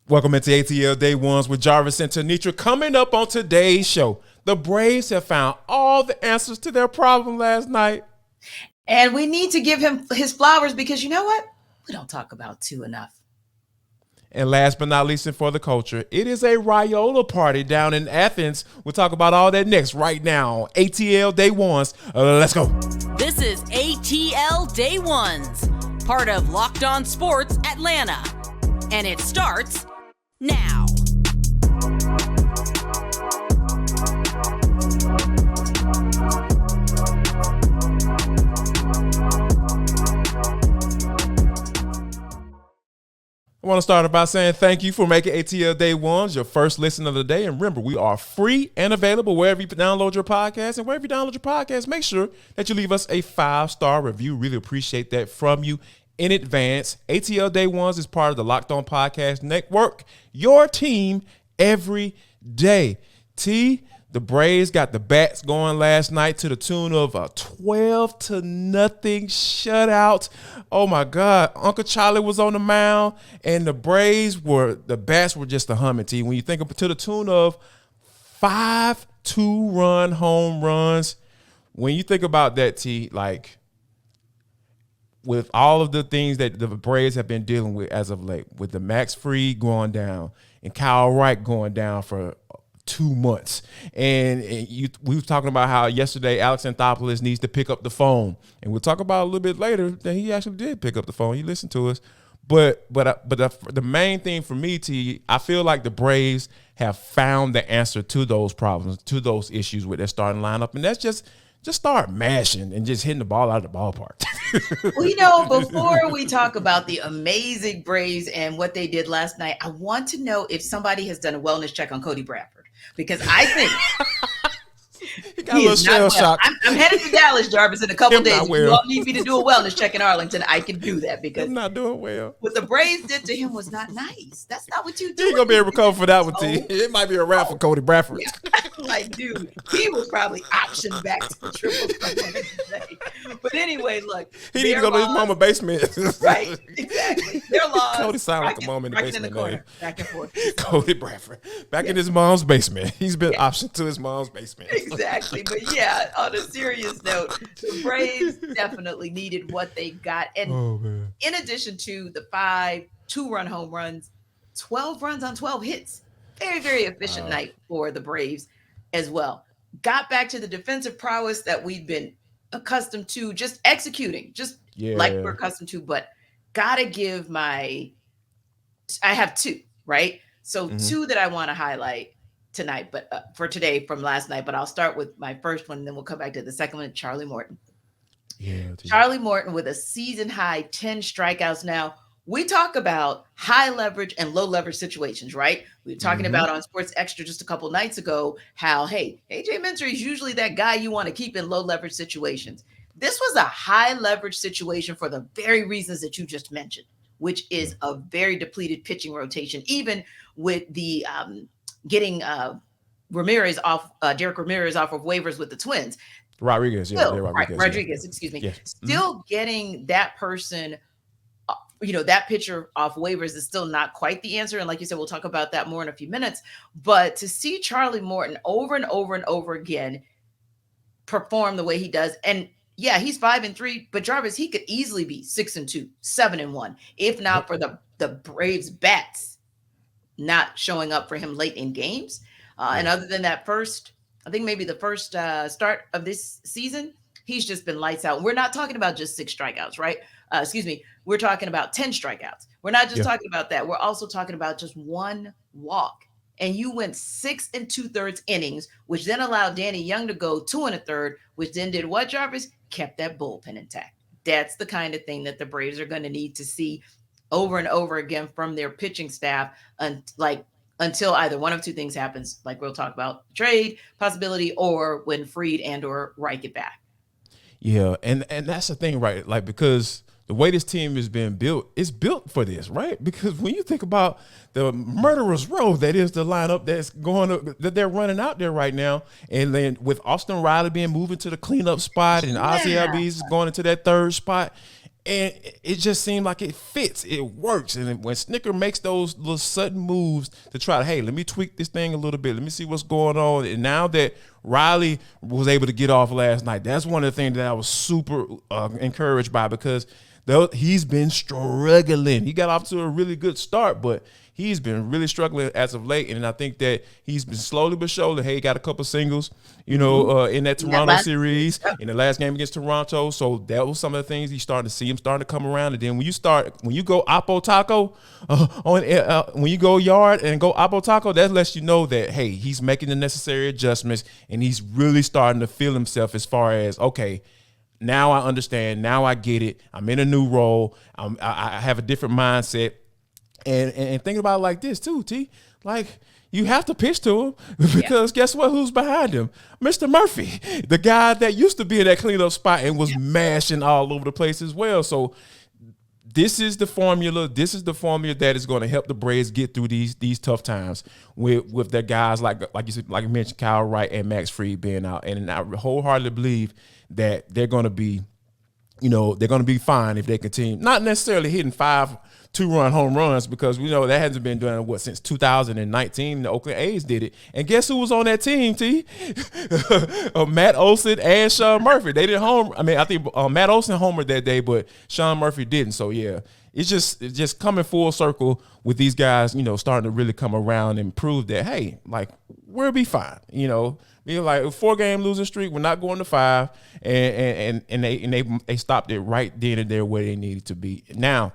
Welcome into ATL Day Ones with Jarvis and Tenitra. Coming up on today's show, the Braves have found all the answers to their problem last night. And we need to give him his flowers because you know what? We don't talk about two enough. And last but not least, and for the culture, it is a Raiola party down in Athens. We'll talk about all that next right now. ATL Day Ones. Let's go. This is ATL Day Ones, part of Locked On Sports Atlanta. And it starts now. I want to start by saying thank you for making ATL Day Ones your first listen of the day. And remember, we are free and available wherever you download your podcast. And wherever you download your podcast, make sure that you leave us a 5-star review. Really appreciate that from you in advance. ATL Day Ones is part of the Locked On Podcast Network, your team every day. T, the Braves got the bats going last night to the tune of a 12-0 shutout. Oh my God, Uncle Charlie was on the mound, and the bats were just a humming. T, when you think of to the tune of 5 2-run home runs, when you think about that, T, like, with all of the things that the Braves have been dealing with as of late, with the Max Fried going down and Kyle Wright going down for 2 months. We were talking about how yesterday Alex Anthopoulos needs to pick up the phone. And we'll talk about a little bit later that he actually did pick up the phone. He listened to us. But the main thing for me, T, I feel like the Braves have found the answer to those problems, to those issues with their starting lineup. And that's just start mashing and just hitting the ball out of the ballpark. Well, before we talk about the amazing Braves and what they did last night, I want to know if somebody has done a wellness check on Cody Bradford, because I think he got a little shell shock. I'm headed to Dallas, Jarvis, in a couple days. If you all need me to do a wellness check in Arlington, I can do that, because I'm not doing well. What the Braves did to him was not nice. That's not what you do. You ain't gonna be able to recover for that one, T. It might be a wrap for Cody Bradford. Yeah. Like, dude, he was probably optioned back to the triple today. But anyway, look, he needs to go to his mama's basement. Right, exactly. Their laws. Cody sound like the mom in the basement. In the corner, back and forth. Cody Bradford, back in his mom's basement. He's been optioned to his mom's basement. Exactly. But yeah, on a serious note, the Braves definitely needed what they got. And in addition to the 5 2-run home runs, 12 runs on 12 hits. Very, very efficient night for the Braves as well. Got back to the defensive prowess that we've been accustomed to, just executing, like we're accustomed to. But gotta give I have 2, right? So 2 that I want to highlight tonight, but for today from last night. But I'll start with my first one, and then we'll come back to the second one. Charlie Morton. Charlie Morton with a season high 10 strikeouts. Now, we talk about high leverage and low leverage situations, right? We were talking about on Sports Extra just a couple nights ago how, hey, AJ Minter is usually that guy you want to keep in low leverage situations. This was a high leverage situation for the very reasons that you just mentioned, which is a very depleted pitching rotation, even with the getting Derek Ramirez off of waivers with the Twins. Rodriguez, excuse me. Yeah. Still getting that person, that pitcher off waivers is still not quite the answer. And like you said, we'll talk about that more in a few minutes. But to see Charlie Morton over and over and over again perform the way he does, and yeah, he's 5-3, but Jarvis, he could easily be 6-2, 7-1, if not for the Braves bats not showing up for him late in games. And other than that first start of this season, he's just been lights out. We're not talking about just 6 strikeouts, right? We're talking about 10 strikeouts. We're not just talking about that. We're also talking about just 1 walk. And you went 6 2/3 innings, which then allowed Danny Young to go 2 1/3, which then did what, Jarvis? Kept that bullpen intact. That's the kind of thing that the Braves are going to need to see over and over again from their pitching staff, until either one of 2 things happens, like we'll talk about trade possibility, or when Fried and or Wright get back. Yeah, and that's the thing, right? Like, because the way this team is being built, it's built for this, right? Because when you think about the murderer's row that is the lineup that they're running out there right now, and then with Austin Riley being moved to the cleanup spot, and Ozzie Albies is going into that 3rd spot, And it just seemed like it fits. It works. And when Snicker makes those little sudden moves to try to, hey, let me tweak this thing a little bit. Let me see what's going on. And now that Riley was able to get off last night, that's one of the things that I was super encouraged by, because he's been struggling. He got off to a really good start, but he's been really struggling as of late. And I think that he's been slowly but surely, hey, got a couple singles, in that Toronto series, in the last game against Toronto. So that was some of the things he's starting to see him starting to come around. And then when you go Oppo Taco when you go yard and go Oppo Taco, that lets you know that, hey, he's making the necessary adjustments and he's really starting to feel himself as far as, okay, now I understand. Now I get it. I'm in a new role. I have a different mindset. And thinking about it like this too, T, like you have to pitch to him because guess what? Who's behind him? Mr. Murphy, the guy that used to be in that cleanup spot and was mashing all over the place as well. So this is the formula. This is the formula that is going to help the Braves get through these tough times with their guys like you said, like you mentioned, Kyle Wright and Max Fried being out. And I wholeheartedly believe that they're going to be, they're going to be fine if they continue. Not necessarily hitting 5 2-run home runs, because we know that hasn't been doing since 2019. The Oakland A's did it, and guess who was on that team? T. Matt Olson and Sean Murphy. They did home. I mean, I think Matt Olson homered that day, but Sean Murphy didn't. So yeah, it's just coming full circle with these guys. Starting to really come around and prove that, hey, like we'll be fine. Being like a 4-game losing streak, we're not going to 5, and they stopped it right then and there where they needed to be. Now,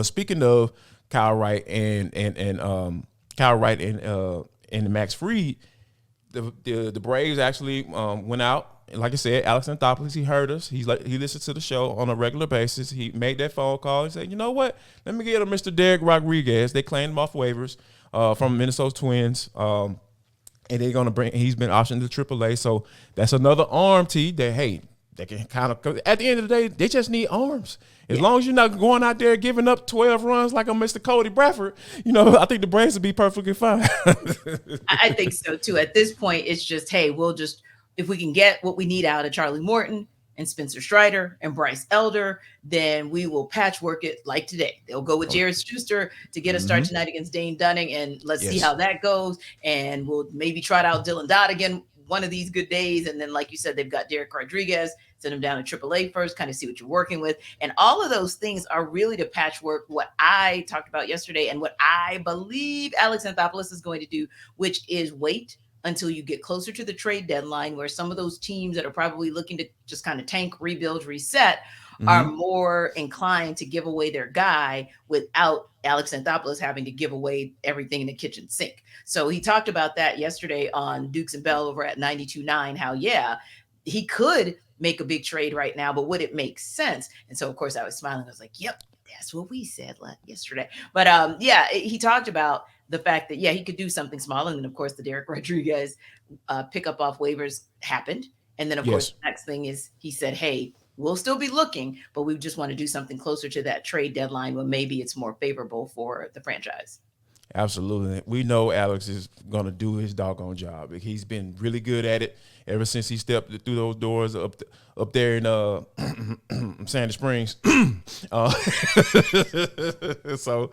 speaking of Kyle Wright and Max Fried, the Braves actually went out. And like I said, Alex Anthopoulos, he heard us. He listens to the show on a regular basis. He made that phone call. He said, you know what? Let me get a Mr. Derek Rodriguez. They claimed him off waivers from Minnesota Twins. And they're going to bring – he's been optioned to AAA. So that's another arm, T, that, hey, they can kind of – at the end of the day, they just need arms. As long as you're not going out there giving up 12 runs like a Mr. Cody Bradford, I think the Braves will be perfectly fine. I think so, too. At this point, it's just, hey, we'll just – if we can get what we need out of Charlie Morton and Spencer Strider and Bryce Elder, then we will patchwork it like today. They'll go with Jared Schuster to get a start tonight against Dane Dunning, and let's see how that goes. And we'll maybe trot out Dylan Dodd again one of these good days. And then, like you said, they've got Derek Rodriguez. Send him down to AAA first, kind of see what you're working with. And all of those things are really to patchwork what I talked about yesterday and what I believe Alex Anthopoulos is going to do, which is wait until you get closer to the trade deadline, where some of those teams that are probably looking to just kind of tank, rebuild, reset are more inclined to give away their guy without Alex Anthopoulos having to give away everything in the kitchen sink. So he talked about that yesterday on Dukes and Bell over at 92.9, how, he could make a big trade right now, but would it make sense? And so, of course, I was smiling. I was like, yep, that's what we said yesterday. But he talked about the fact that, he could do something small. And then, of course, the Derek Rodriguez pickup off waivers happened. And then, of course, the next thing is he said, hey, we'll still be looking, but we just want to do something closer to that trade deadline when maybe it's more favorable for the franchise. Absolutely. We know Alex is going to do his doggone job. He's been really good at it ever since he stepped through those doors up there in Sandy Springs. So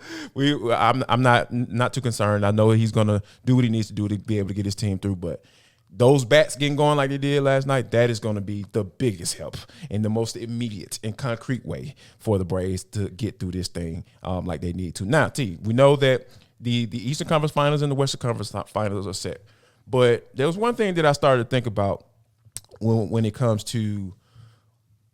I'm not too concerned. I know he's going to do what he needs to do to be able to get his team through, but those bats getting going like they did last night, that is going to be the biggest help in the most immediate and concrete way for the Braves to get through this thing like they need to. Now, T, we know that the Eastern Conference Finals and the Western Conference Finals are set. But there was one thing that I started to think about when it comes to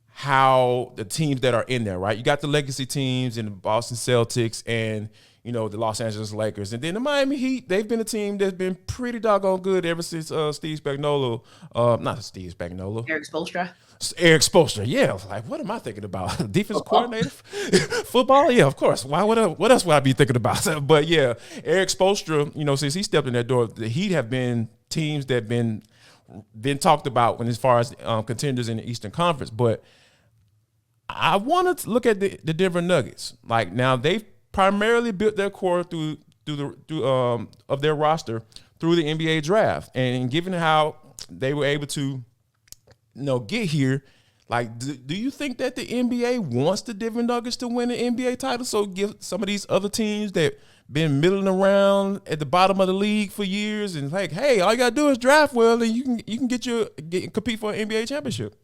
how the teams that are in there, right? You got the legacy teams and the Boston Celtics and, the Los Angeles Lakers. And then the Miami Heat, they've been a team that's been pretty doggone good ever since Steve Spagnuolo. Not Steve Spagnuolo. Eric Spoelstra. Eric Spoelstra, yeah. Like, what am I thinking about? Defensive coordinator? Football? Yeah, of course. What else would I be thinking about? But, yeah, Eric Spoelstra, since he stepped in that door, the Heat have been teams that have been talked about as far as contenders in the Eastern Conference. But I want to look at the Denver Nuggets. Like, now they've primarily built their core through of their roster through the NBA draft. And given how they were able to get here, Like, do you think that the NBA wants the Denver Nuggets to win an NBA title? So give some of these other teams that been middling around at the bottom of the league for years and like, hey, all you gotta do is draft well, and you can compete for an NBA championship.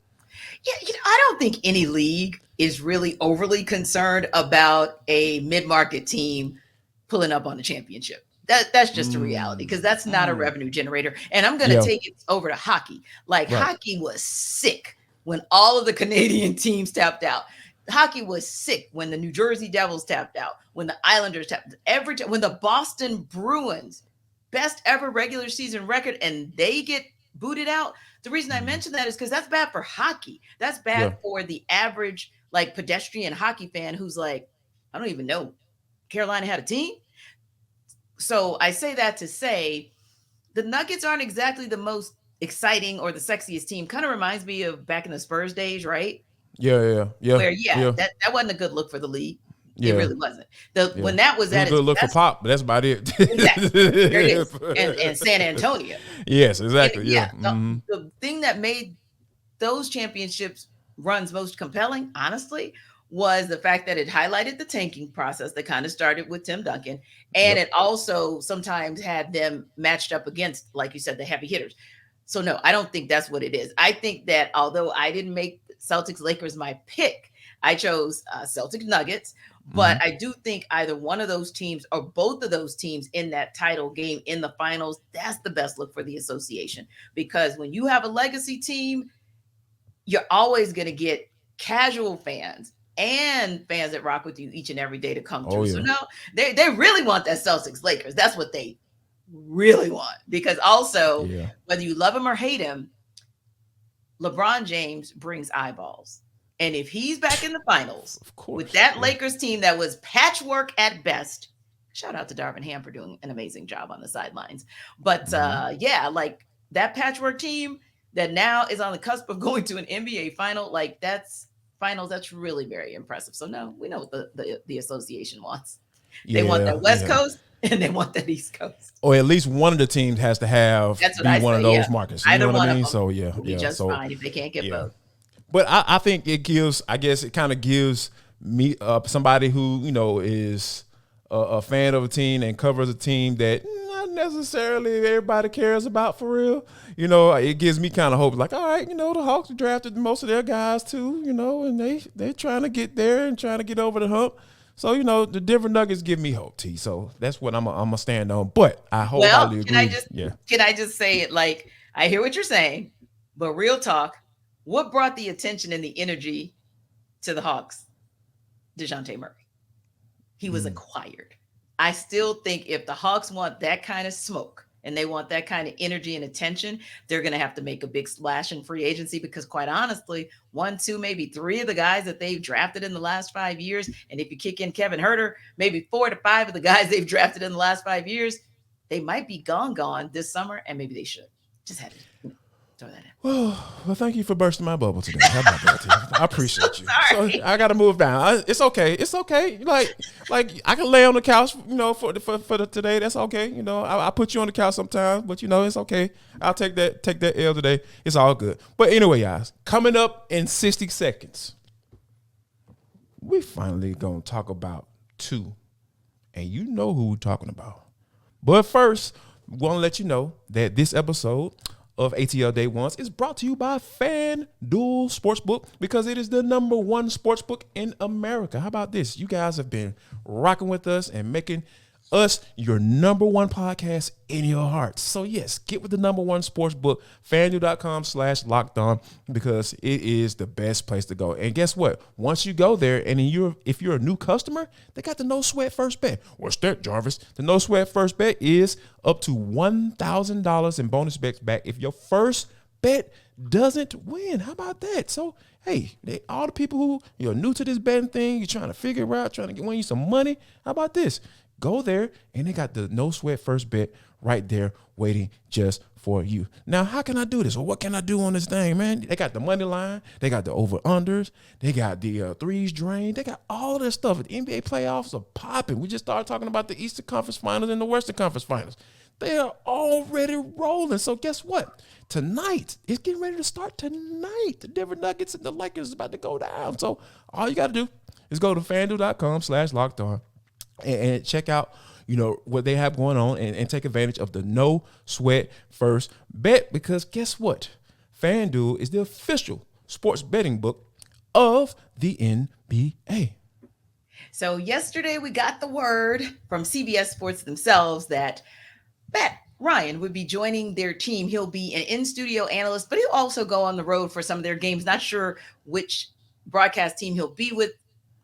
Yeah, I don't think any league is really overly concerned about a mid-market team pulling up on the championship. That's just a reality, because that's not a revenue generator. And I'm going to take it over to hockey. Like, hockey was sick when all of the Canadian teams tapped out. Hockey was sick when the New Jersey Devils tapped out, when the Islanders tapped out, when the Boston Bruins, best ever regular season record, and they get booted out. The reason I mention that is because that's bad for hockey. That's bad for the average, like, pedestrian hockey fan who's like, I don't even know Carolina had a team. So I say that to say the Nuggets aren't exactly the most exciting or the sexiest team. Kind of reminds me of back in the Spurs days, right? Yeah. Where that wasn't a good look for the league. It really wasn't. When that was at a good look for Pop, but that's about it. Exactly. There it is. And San Antonio. Yes, exactly. The thing that made those championships runs most compelling, honestly, was the fact that it highlighted the tanking process that kind of started with Tim Duncan. And it also sometimes had them matched up against, like you said, the heavy hitters. So no, I don't think that's what it is. I think that although I didn't make Celtics Lakers my pick, I chose Celtics Nuggets. But I do think either one of those teams or both of those teams in that title game in the finals, that's the best look for the association. Because when you have a legacy team, you're always going to get casual fans and fans that rock with you each and every day to come through. So no, they really want that Celtics Lakers. That's what they really want. Because also, whether you love him or hate him, LeBron James brings eyeballs. And if he's back in the finals with that Lakers team that was patchwork at best, shout out to Darvin Ham for doing an amazing job on the sidelines. But like that patchwork team that now is on the cusp of going to an NBA final, like that's really very impressive. So no, we know what the association wants. They want that West Coast and they want that East Coast. Or at least one of the teams has to have one of those markets. You know what I mean? So it'll be just fine if they can't get both. But I think it kind of gives me somebody who, is a fan of a team and covers a team that not necessarily everybody cares about for real. It gives me kind of hope. Like, all right, the Hawks drafted most of their guys too, and they're trying to get there and trying to get over the hump. So, the Denver Nuggets give me hope, T. So that's what I'm gonna stand on. But I wholeheartedly agree. Can I just say it? Like, I hear what you're saying, but real talk. What brought the attention and the energy to the Hawks? DeJounte Murray. He was acquired. I still think if the Hawks want that kind of smoke and they want that kind of energy and attention, they're going to have to make a big splash in free agency, because quite honestly, 1, 2, maybe 3 of the guys that they've drafted in the last 5 years, and if you kick in Kevin Huerter, maybe 4 to 5 of the guys they've drafted in the last 5 years, they might be gone this summer, and maybe they should. Just had to throw that in. Well, thank you for bursting my bubble today. How about that, T? I appreciate you. So I got to move down. It's okay. It's okay. Like I can lay on the couch, for today. That's okay. I put you on the couch sometimes, but it's okay. I'll take that L today. It's all good. But anyway, guys, coming up in 60 seconds, we finally gonna talk about 2, and you know who we're talking about. But first, we want to let you know that this episode of ATL Day Ones is brought to you by FanDuel Sportsbook, because it is the #1 sportsbook in America. How about this? You guys have been rocking with us and making us your #1 podcast in your hearts. So yes, get with the #1 sportsbook, FanDuel.com/lockedon, because it is the best place to go. And guess what? Once you go there, and if you're a new customer, they got the no sweat first bet. What's that, Jarvis? The no sweat first bet is up to $1,000 in bonus bets back if your first bet doesn't win. How about that? So hey, all the people who you're new to this betting thing, you're trying to figure out, trying to win you some money. How about this? Go there, and they got the no sweat first bet right there waiting just for you. Now, how can I do this? Or what can I do on this thing, man? They got the money line. They got the over-unders. They got the threes drained. They got all this stuff. The NBA playoffs are popping. We just started talking about the Eastern Conference Finals and the Western Conference Finals. They are already rolling. So guess what? Tonight, it's getting ready to start tonight. The Denver Nuggets and the Lakers is about to go down. So all you got to do is go to FanDuel.com/lockedon and check out, what they have going on and take advantage of the no sweat first bet, because guess what? FanDuel is the official sports betting book of the NBA. So yesterday we got the word from CBS Sports themselves that Matt Ryan would be joining their team. He'll be an in-studio analyst, but he'll also go on the road for some of their games. Not sure which broadcast team he'll be with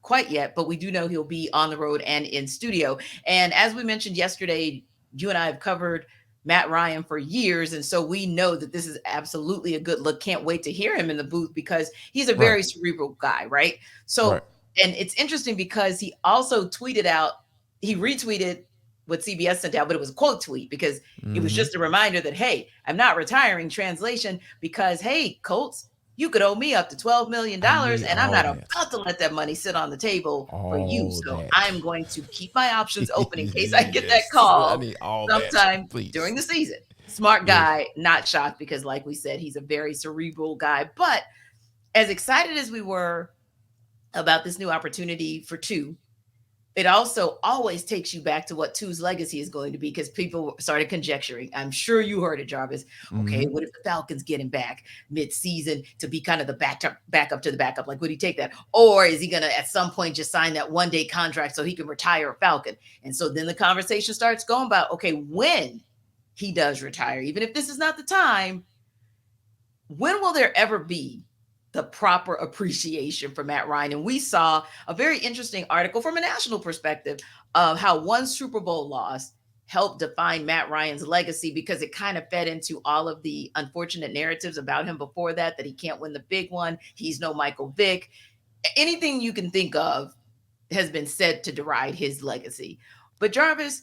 quite yet, but we do know he'll be on the road and in studio. And as we mentioned yesterday, you and I have covered Matt Ryan for years, and so we know that this is absolutely a good look. Can't wait to hear him in the booth because he's a very cerebral guy, right? So, and it's interesting because he also he retweeted what CBS sent out, but it was a quote tweet because it was just a reminder that, hey, I'm not retiring, translation, because, hey, Colts, you could owe me up to $12 million, and I'm not about to let that money sit on the table for you. So I'm going to keep my options open in case I get that call sometime during the season. Smart guy, not shocked because, like we said, he's a very cerebral guy. But as excited as we were about this new opportunity for two, it also always takes you back to what two's legacy is going to be, because people started conjecturing. I'm sure you heard it, Jarvis. Okay, what if the Falcons get him back mid-season to be kind of the backup to the backup? Like, would he take that? Or is he going to at some point just sign that one-day contract so he can retire a Falcon? And so then the conversation starts going about, okay, when he does retire, even if this is not the time, when will there ever be the proper appreciation for Matt Ryan? And we saw a very interesting article from a national perspective of how one Super Bowl loss helped define Matt Ryan's legacy, because it kind of fed into all of the unfortunate narratives about him before that he can't win the big one. He's no Michael Vick. Anything you can think of has been said to deride his legacy. But Jarvis,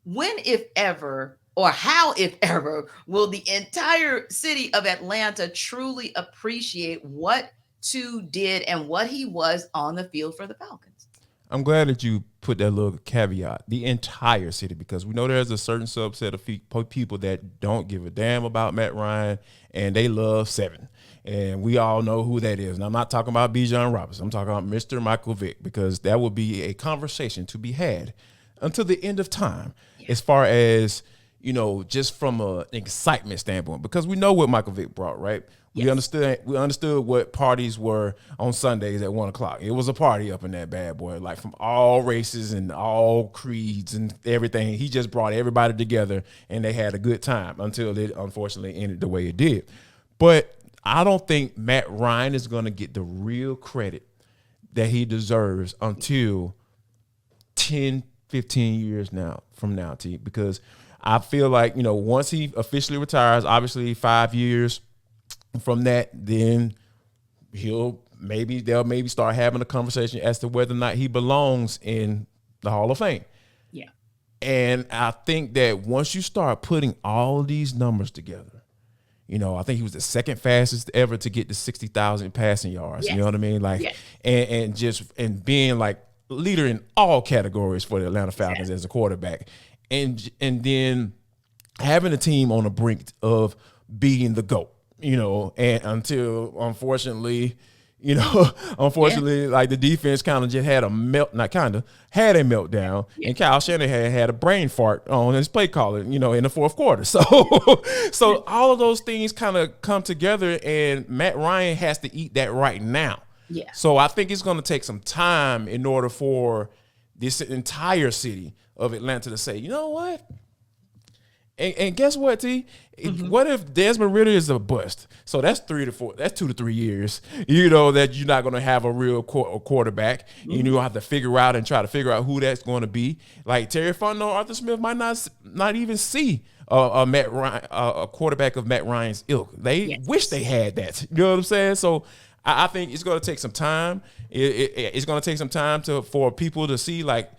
when, if ever, or how, if ever, will the entire city of Atlanta truly appreciate what Two did and what he was on the field for the Falcons? I'm glad that you put that little caveat, the entire city, because we know there's a certain subset of people that don't give a damn about Matt Ryan, and they love Seven. And we all know who that is. And I'm not talking about Bijan Robinson. I'm talking about Mr. Michael Vick, because that would be a conversation to be had until the end of time, as far as, just from an excitement standpoint, because we know what Michael Vick brought, right? Yes. We understood what parties were on Sundays at 1:00. It was a party up in that bad boy, like from all races and all creeds and everything. He just brought everybody together, and they had a good time until it unfortunately ended the way it did. But I don't think Matt Ryan is going to get the real credit that he deserves until 10, 15 years from now, T, because I feel like, once he officially retires, obviously 5 years from that, then they'll maybe start having a conversation as to whether or not he belongs in the Hall of Fame. Yeah. And I think that once you start putting all these numbers together, I think he was the second fastest ever to get to 60,000 passing yards. Yes. You know what I mean? Like, yes. and being like leader in all categories for the Atlanta Falcons as a quarterback. And then having a team on the brink of being the GOAT, and until unfortunately, like the defense kind of just had a meltdown, and Kyle Shanahan had a brain fart on his play calling, in the fourth quarter. So all of those things kind of come together, and Matt Ryan has to eat that right now. Yeah. So I think it's going to take some time in order for this entire city of Atlanta to say, you know what? And guess what, T? What if Desmond Ridder is a bust? So that's 2 to 3 years, that you're not going to have a real quarterback. You have to figure out and try to figure out who that's going to be. Like Terry Fontenot, Arthur Smith might not even see Matt Ryan, a quarterback of Matt Ryan's ilk. They wish they had that. You know what I'm saying? So I think it's going to take some time. It's going to take some time for people to see, like,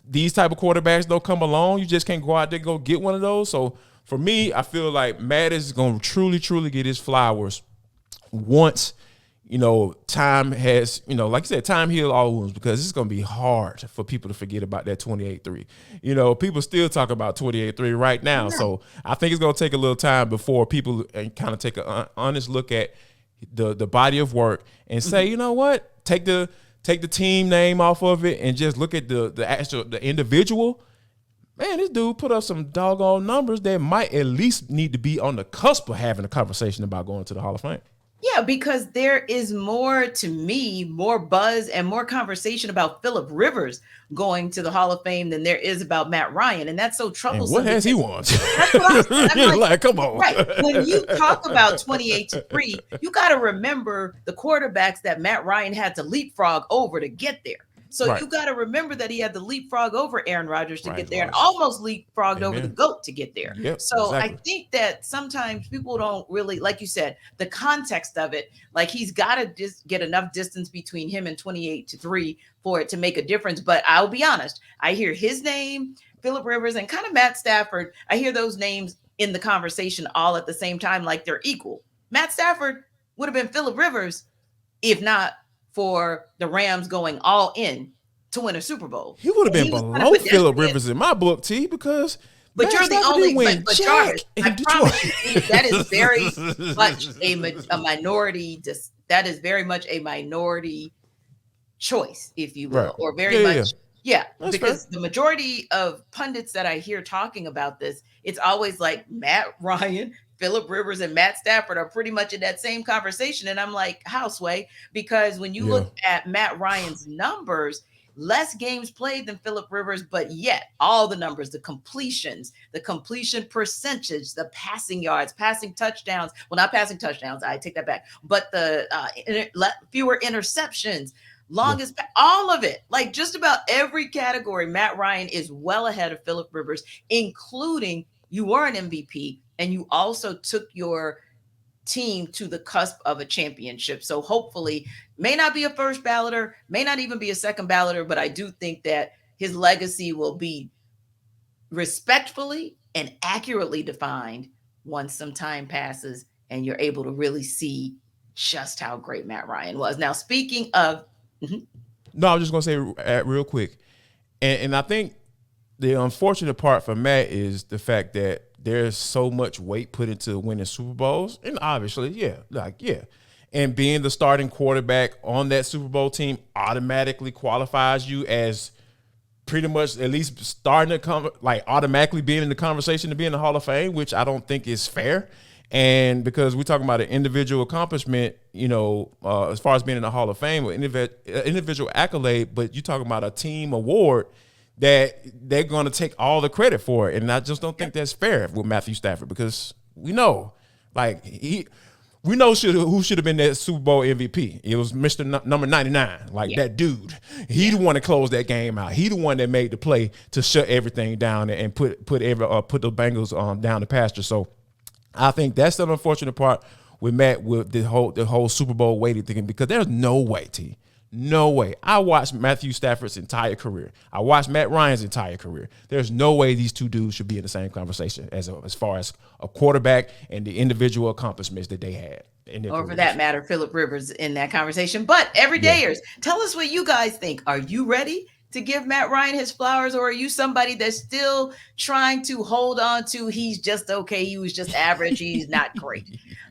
these type of quarterbacks don't come along. You just can't go out there and go get one of those. So for me, I feel like Matt is going to truly get his flowers once, time has, like you said, time heals all wounds, because it's going to be hard for people to forget about that 28-3. People still talk about 28-3 right now. So I think it's going to take a little time before people kind of take an honest look at the body of work and say, you know what, take the team name off of it and just look at the individual. Man, this dude put up some doggone numbers that might at least need to be on the cusp of having a conversation about going to the Hall of Fame. Yeah, because there is more buzz and more conversation about Phillip Rivers going to the Hall of Fame than there is about Matt Ryan. And that's so troublesome. And what has he won? That's what I'm like, come on. Right. When you talk about 28-3, you got to remember the quarterbacks that Matt Ryan had to leapfrog over to get there. So you got to remember that he had to leapfrog over Aaron Rodgers to get there and almost leapfrogged over the GOAT to get there. Yep, so exactly. I think that sometimes people don't really, like you said, the context of it, like he's got to just get enough distance between him and 28-3 for it to make a difference. But I'll be honest, I hear his name, Phillip Rivers, and kind of Matt Stafford. I hear those names in the conversation all at the same time, like they're equal. Matt Stafford would have been Phillip Rivers if not for the Rams going all in to win a Super Bowl. He would have been below Phillip Rivers in my book, T, because but you're the only but Jarvis, I promise you, that is very much a minority. That is very much a minority choice, if you will, or very much. Yeah, because the majority of pundits that I hear talking about this, it's always like Matt Ryan, Phillip Rivers, and Matt Stafford are pretty much in that same conversation. And I'm like, how, Sway? Because when you look at Matt Ryan's numbers, less games played than Phillip Rivers, but yet all the numbers, the completions, the completion percentage, the passing yards, passing touchdowns. Well, not passing touchdowns. I take that back. But the fewer interceptions, longest, all of it, like just about every category, Matt Ryan is well ahead of Phillip Rivers, including you were an MVP and you also took your team to the cusp of a championship. So hopefully, may not be a first balloter, may not even be a second balloter, but I do think that his legacy will be respectfully and accurately defined once some time passes and you're able to really see just how great Matt Ryan was. Now, speaking of... No, I was just going to say real quick, and I think the unfortunate part for Matt is the fact that there's so much weight put into winning Super Bowls. And obviously, and being the starting quarterback on that Super Bowl team automatically qualifies you as pretty much at least starting to automatically being in the conversation to be in the Hall of Fame, which I don't think is fair. And because we're talking about an individual accomplishment, as far as being in the Hall of Fame, or individual accolade, but you're talking about a team award that they're going to take all the credit for it. And I just don't think that's fair with Matthew Stafford, because we know, who should have been that Super Bowl MVP. It was Mr. Number 99, that dude. He the one that closed that game out. He the one that made the play to shut everything down and put the Bengals down the pasture. So I think that's the unfortunate part with Matt, with the whole Super Bowl weighted thing, because there's no way, T. No way. I watched Matthew Stafford's entire career. I watched Matt Ryan's entire career. There's no way these two dudes should be in the same conversation as far as a quarterback and the individual accomplishments that they had. Or for that matter, Phillip Rivers in that conversation. But everydayers, tell us what you guys think. Are you ready to give Matt Ryan his flowers, or are you somebody that's still trying to hold on to he's just okay, he was just average, he's not great?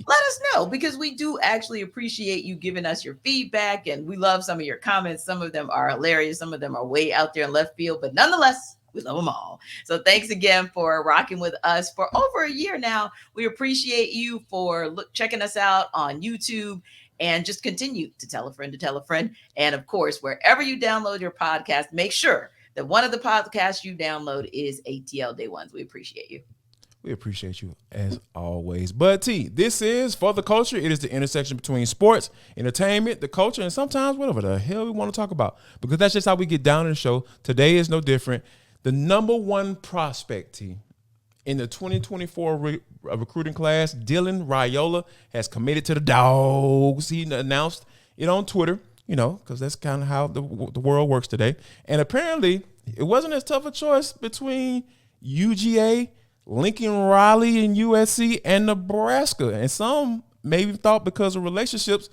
Let us know, because we do actually appreciate you giving us your feedback, and we love some of your comments. Some of them are hilarious, some of them are way out there in left field, but nonetheless, we love them all. So thanks again for rocking with us for over a year now. We appreciate you for checking us out on YouTube. And just continue to tell a friend to tell a friend. And of course, wherever you download your podcast, make sure that one of the podcasts you download is ATL Day Ones. We appreciate you. We appreciate you as always. But T, this is For the Culture. It is the intersection between sports, entertainment, the culture, and sometimes whatever the hell we want to talk about, because that's just how we get down in the show. Today is no different. The number one prospect, T, in the 2024 recruiting class, Dylan Raiola, has committed to the Dogs. He announced it on Twitter, because that's kind of how the world works today. And apparently it wasn't as tough a choice between UGA, Lincoln Riley, and USC, and Nebraska. And some maybe thought because of relationships,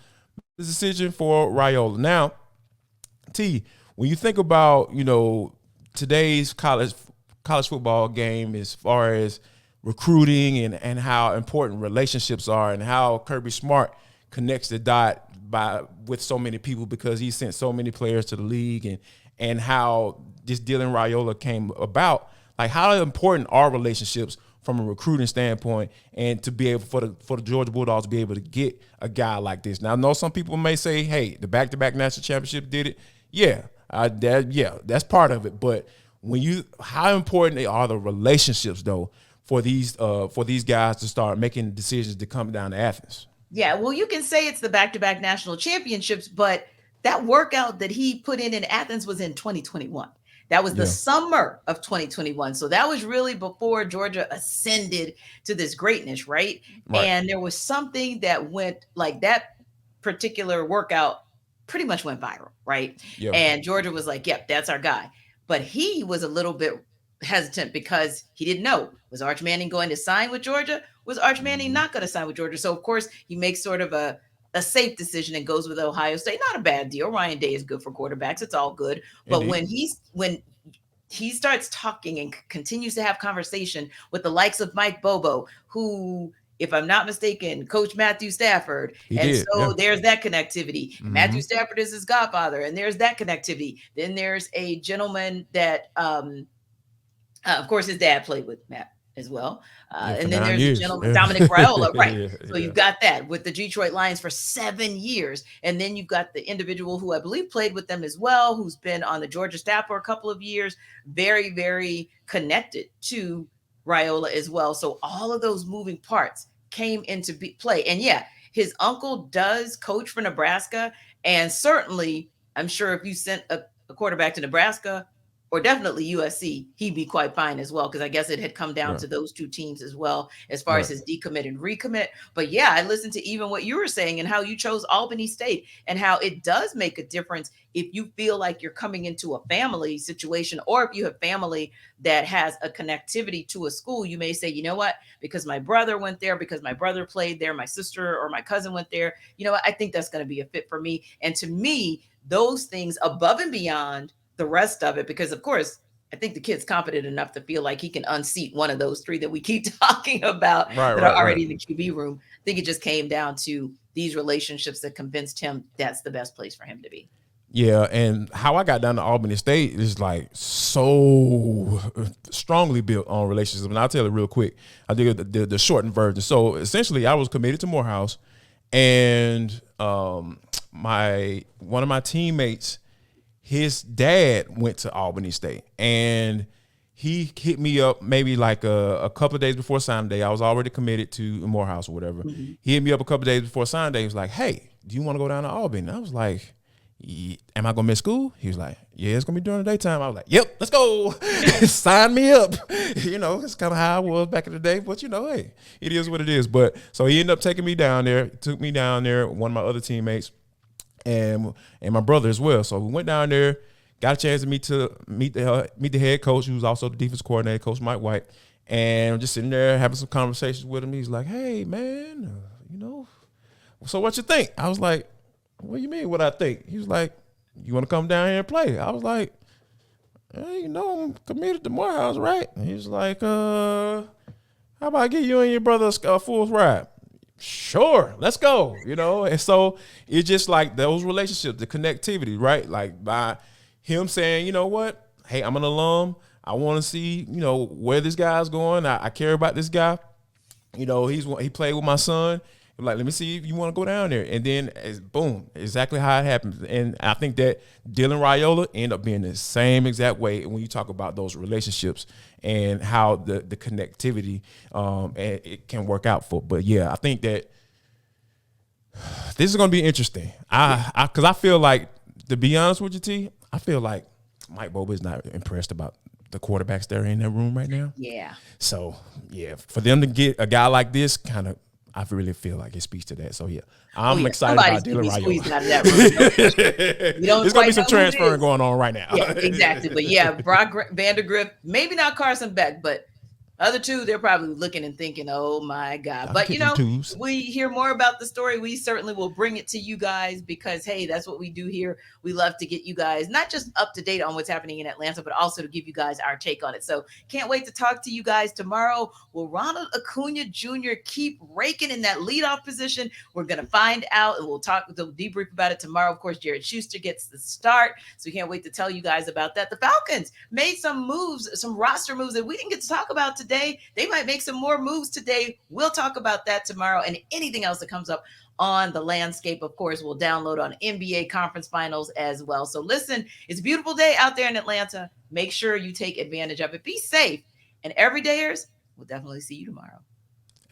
the decision for Raiola. Now, T, when you think about, today's college football game as far as recruiting and how important relationships are and how Kirby Smart connects the dot with so many people because he sent so many players to the league and how this deal in Raiola came about, like how important are relationships from a recruiting standpoint and to be able for the Georgia Bulldogs to be able to get a guy like this. Now, I know some people may say, hey, the back-to-back national championship did it. Yeah, that's part of it. But how important are the relationships though for these guys to start making decisions to come down to Athens? Yeah, well, you can say it's the back-to-back national championships, but that workout that he put in Athens was in 2021. That was the summer of 2021. So that was really before Georgia ascended to this greatness, right? And there was something that went like that particular workout pretty much went viral, right? Yeah. And Georgia was like, yep, that's our guy. But he was a little bit hesitant because he didn't know, was Arch Manning going to sign with Georgia? Was Arch Manning not going to sign with Georgia? So, of course, he makes sort of a safe decision and goes with Ohio State. Not a bad deal. Ryan Day is good for quarterbacks. It's all good. But when he starts talking and continues to have conversation with the likes of Mike Bobo, who, if I'm not mistaken, Coach Matthew Stafford. There's that connectivity. Mm-hmm. Matthew Stafford is his godfather, and there's that connectivity. Then there's a gentleman that, of course, his dad played with Matt as well. And then there's a gentleman, Dominic Raiola, right? So you've got that with the Detroit Lions for 7 years. And then you've got the individual who I believe played with them as well, who's been on the Georgia staff for a couple of years, very, very connected to Raiola as well. So all of those moving parts came into play. And yeah, his uncle does coach for Nebraska. And certainly, I'm sure if you sent a quarterback to Nebraska, or definitely USC, he'd be quite fine as well, because I guess it had come down to those two teams as well, as far as his decommit and recommit. But yeah, I listened to even what you were saying and how you chose Albany State and how it does make a difference if you feel like you're coming into a family situation, or if you have family that has a connectivity to a school. You may say, you know what, because my brother went there, because my brother played there, my sister or my cousin went there, you know what, I think that's going to be a fit for me. And to me, those things above and beyond the rest of it, because of course, I think the kid's confident enough to feel like he can unseat one of those three that we keep talking about that are already in the QB room. I think it just came down to these relationships that convinced him that's the best place for him to be. Yeah, and how I got down to Albany State is like so strongly built on relationships. And I'll tell it real quick. I did the shortened version. So essentially, I was committed to Morehouse, and one of my teammates, his dad went to Albany State, and he hit me up maybe like a couple of days before signing day. I was already committed to Morehouse or whatever. Mm-hmm. He hit me up a couple of days before signing day. He was like, hey, do you want to go down to Albany? And I was like, am I going to miss school? He was like, yeah, it's going to be during the daytime. I was like, yep, let's go. Sign me up. It's kind of how I was back in the day. But, hey, it is what it is. But so he ended up taking me down there, one of my other teammates, and my brother as well. So we went down there, got a chance to meet the head coach, who's also the defense coordinator, Coach Mike White, and I'm just sitting there having some conversations with him. He's like, "Hey, man, so what you think?" I was like, "What do you mean? What I think?" He was like, "You want to come down here and play?" I was like, "Hey, I'm committed to Morehouse, right?" And he was like, "How about I give you and your brother a full ride?" Sure, let's go, And so it's just like those relationships, the connectivity, right? Like by him saying, you know what, hey, I'm an alum. I want to see, where this guy's going. I care about this guy. He played with my son. I'm like, let me see if you want to go down there. And then, boom, exactly how it happens. And I think that Dylan Raiola ended up being the same exact way when you talk about those relationships and how the connectivity and it can work out for. But, yeah, I think that this is going to be interesting. Because I feel like, to be honest with you, T, I feel like Mike Bobo is not impressed about the quarterbacks that are in that room right now. Yeah. So, yeah, for them to get a guy like this kind of I really feel like it speaks to that. So, yeah, I'm excited about Dylan Raiola. Out of that room. There's going to be some transferring going on right now. Yeah, exactly. But, yeah, Brock Vandergrift, maybe not Carson Beck, but other two, they're probably looking and thinking, oh, my God. But, we hear more about the story. We certainly will bring it to you guys because, hey, that's what we do here. We love to get you guys not just up to date on what's happening in Atlanta, but also to give you guys our take on it. So can't wait to talk to you guys tomorrow. Will Ronald Acuna Jr. keep raking in that leadoff position? We're going to find out, and we'll debrief about it tomorrow. Of course, Jared Schuster gets the start. So we can't wait to tell you guys about that. The Falcons made some moves, some roster moves that we didn't get to talk about today. They might make some more moves today. We'll talk about that tomorrow and anything else that comes up on the landscape. Of course, we'll download on NBA conference finals as well. So listen, it's a beautiful day out there in Atlanta. Make sure you take advantage of it. Be safe. And everydayers, we'll definitely see you tomorrow.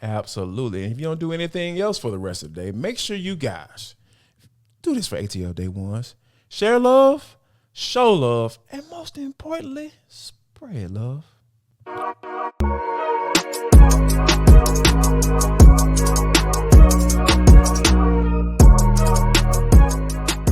Absolutely. And if you don't do anything else for the rest of the day, make sure you guys do this for ATL Day Ones. Share love, show love, and most importantly, spread love.